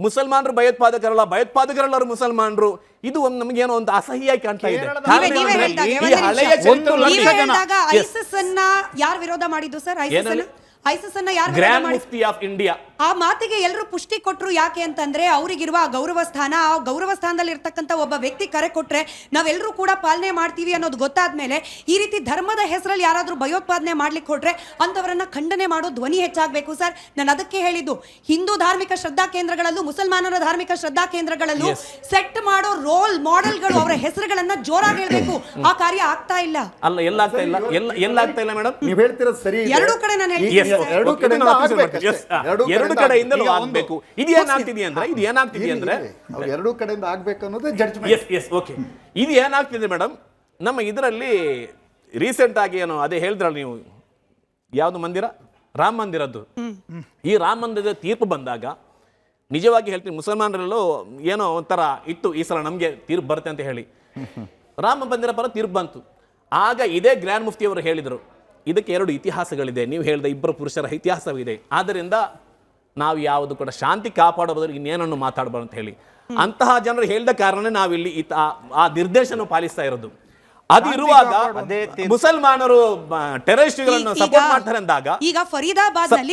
ಮುಸಲ್ಮಾನರು ಭಯೋತ್ಪಾದಕರಲ್ಲ, ಭಯೋತ್ಪಾದಕರಲ್ಲರು ಮುಸಲ್ಮಾನರು. ಇದು ಒಂದು ನಮಗೇನೋ ಒಂದು ಅಸಹ್ಯವಾಗಿ ಕಾಣ್ತಾ ಇದೆ. ಐಸಿಸ್ ಅನ್ನ ಯಾರು ವಿರೋಧ ಮಾಡಿದ್ದು ಸರ್? ಐಸಿಸ್ ಅನ್ನ ಯಾರು ಗ್ರ್ಯಾಂಡ್ ಮುಫ್ತಿ ಆಫ್ ಇಂಡಿಯಾ ಆ ಮಾತಿಗೆ ಎಲ್ಲರೂ ಪುಷ್ಟಿ ಕೊಟ್ರು. ಯಾಕೆ ಅಂತಂದ್ರೆ ಅವರಿಗಿರುವ ಗೌರವ ಸ್ಥಾನ, ಆ ಗೌರವ ಸ್ಥಾನದಲ್ಲಿ ಇರ್ತಕ್ಕಂಥ ಒಬ್ಬ ವ್ಯಕ್ತಿ ಕರೆ ಕೊಟ್ರೆ ನಾವೆಲ್ಲರೂ ಕೂಡ ಪಾಲನೆ ಮಾಡ್ತೀವಿ ಅನ್ನೋದು ಗೊತ್ತಾದ್ಮೇಲೆ ಈ ರೀತಿ ಧರ್ಮದ ಹೆಸರಲ್ಲಿ ಯಾರಾದ್ರೂ ಭಯೋತ್ಪಾದನೆ ಮಾಡ್ಲಿಕ್ಕೆ ಹೊಟ್ರೆ ಅಂತವರನ್ನ ಖಂಡನೆ ಮಾಡೋ ಧ್ವನಿ ಹೆಚ್ಚಾಗಬೇಕು ಸರ್. ನಾನು ಅದಕ್ಕೆ ಹೇಳಿದ್ದು, ಹಿಂದೂ ಧಾರ್ಮಿಕ ಶ್ರದ್ಧಾ ಕೇಂದ್ರಗಳಲ್ಲೂ ಮುಸಲ್ಮಾನರ ಧಾರ್ಮಿಕ ಶ್ರದ್ಧಾ ಕೇಂದ್ರಗಳಲ್ಲೂ ಸೆಟ್ ಮಾಡೋ ರೋಲ್ ಮಾಡೆಲ್ಗಳು ಅವರ ಹೆಸರುಗಳನ್ನ ಜೋರಾಗಿ ಹೇಳ್ಬೇಕು. ಆ ಕಾರ್ಯ ಆಗ್ತಾ ಇಲ್ಲ. ಅಲ್ಲ, ಎಲ್ಲಾಗ್ತಾ ಇಲ್ಲ, ಎಲ್ಲಾಗ್ತಾ ಇಲ್ಲ ಮೇಡಮ್. ನೀವು ಹೇಳ್ತಿರೋದು ಸರಿ. ಎರಡೂ ಕಡೆ ನಾನು ಹೇಳ್ತೀನಿ, ಎರಡು ಕಡೆಯಿಂದಲೂ ಆಗ್ಬೇಕು. ಇದೇನಾಗ್ತಿದೆ ಅಂದ್ರೆ ಎರಡೂ ಕಡೆಯಿಂದ ಆಗ್ಬೇಕು ಅನ್ನೋದು ಜಡ್ಜ್ಮೆಂಟ್. ಓಕೆ, ಇದು ಏನಾಗ್ತಿದೆ ಮೇಡಮ್, ನಮ್ಮ ಇದರಲ್ಲಿ ರೀಸೆಂಟ್ ಆಗಿ ಏನೋ ಅದೇ ಹೇಳಿದ್ರಲ್ಲ ನೀವು, ಯಾವ್ದು ಮಂದಿರ, ರಾಮ ಮಂದಿರದ್ದು. ಈ ರಾಮ ಮಂದಿರದ ತೀರ್ಪು ಬಂದಾಗ ನಿಜವಾಗಿ ಹೇಳ್ತೀನಿ, ಮುಸಲ್ಮಾನರಲ್ಲೂ ಏನೋ ಒಂಥರ ಇತ್ತು, ಈ ಸಲ ನಮಗೆ ತೀರ್ಪು ಬರುತ್ತೆ ಅಂತ ಹೇಳಿ ರಾಮ ಮಂದಿರ ಪರ ತೀರ್ಪು ಬಂತು. ಆಗ ಇದೇ ಗ್ರ್ಯಾಂಡ್ ಮುಫ್ತಿ ಅವರು ಹೇಳಿದರು, ಇದಕ್ಕೆ ಎರಡು ಇತಿಹಾಸಗಳಿದೆ, ನೀವು ಹೇಳಿದ ಇಬ್ಬರು ಪುರುಷರ ಇತಿಹಾಸವಿದೆ, ಆದ್ದರಿಂದ ನಾವು ಯಾವುದು ಕೂಡ ಶಾಂತಿ ಕಾಪಾಡೋ ಬದಲು ಇನ್ನೇನನ್ನು ಮಾತಾಡಬಾರ್ದು ಅಂತ ಹೇಳಿ ಅಂತಹ ಜನರು ಹೇಳಿದ ಕಾರಣ ನಾವಿಲ್ಲಿ ಆ ನಿರ್ದೇಶನ ಪಾಲಿಸ್ತಾ ಇರೋದು. ಅದು ಇರುವಾಗ ಮುಸಲ್ಮಾನರು ಟೆರರಿಸ್ಟ್ಗಳನ್ನು ಸಪೋರ್ಟ್ ಮಾಡ್ತಾರೆ ಅಂದಾಗ ಈಗ ಫರೀದಾಬಾದ್